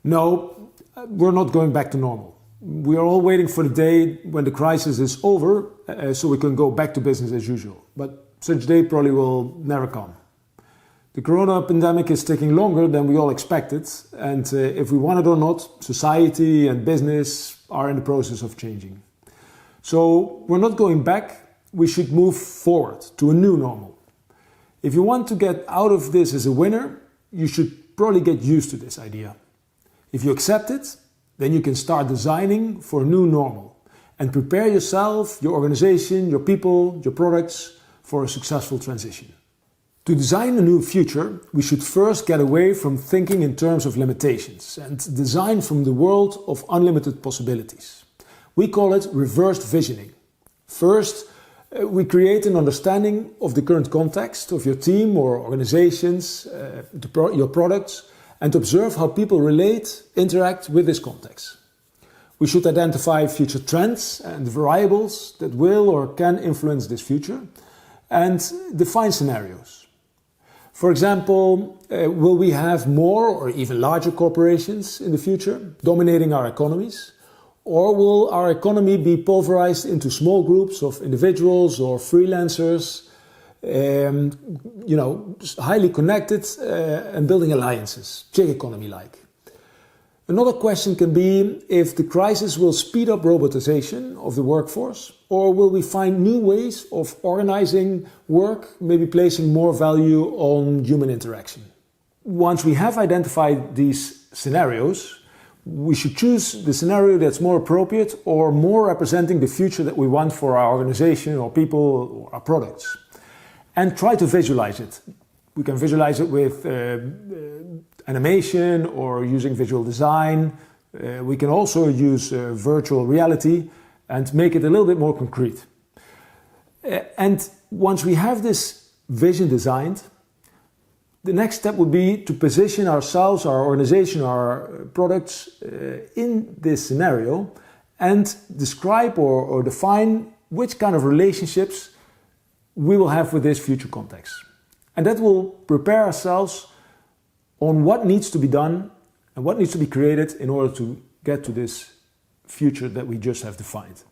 No, we're not going back to normal. We are all waiting for the day when the crisis is over so we can go back to business as usual. But such day probably will never come. The corona pandemic is taking longer than we all expected, and if we want it or not, society and business are in the process of changing. So we're not going back, we should move forward to a new normal. If you want to get out of this as a winner, you should probably get used to this idea. If you accept it, then you can start designing for a new normal and prepare yourself, your organization, your people, your products for a successful transition. To design a new future, we should first get away from thinking in terms of limitations and design from the world of unlimited possibilities. We call it reversed visioning. First, we create an understanding of the current context of your team or organizations, your products, and observe how people relate, interact with this context. We should identify future trends and variables that will or can influence this future and define scenarios. For example, will we have more or even larger corporations in the future dominating our economies? Or will our economy be pulverized into small groups of individuals or freelancers, highly connected and building alliances, gig economy-like? Another question can be if the crisis will speed up robotization of the workforce, or will we find new ways of organizing work, maybe placing more value on human interaction? Once we have identified these scenarios, we should choose the scenario that's more appropriate or more representing the future that we want for our organization or people or our products, and try to visualize it. We can visualize it with animation or using visual design. We can also use virtual reality and make it a little bit more concrete. And once we have this vision designed, the next step would be to position ourselves, our organization, our products in this scenario and describe or define which kind of relationships we will have with this future context. And that will prepare ourselves on what needs to be done and what needs to be created in order to get to this future that we just have defined.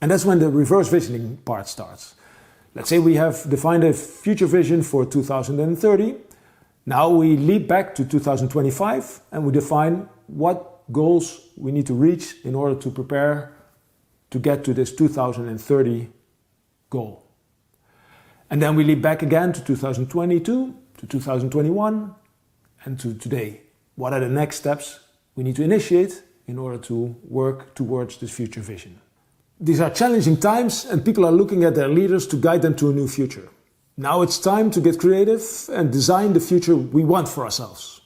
And that's when the reverse visioning part starts. Let's say we have defined a future vision for 2030. Now we leap back to 2025 and we define what goals we need to reach in order to prepare to get to this 2030 goal. And then we leap back again to 2022, to 2021, and to today. What are the next steps we need to initiate in order to work towards this future vision? These are challenging times and people are looking at their leaders to guide them to a new future. Now it's time to get creative and design the future we want for ourselves.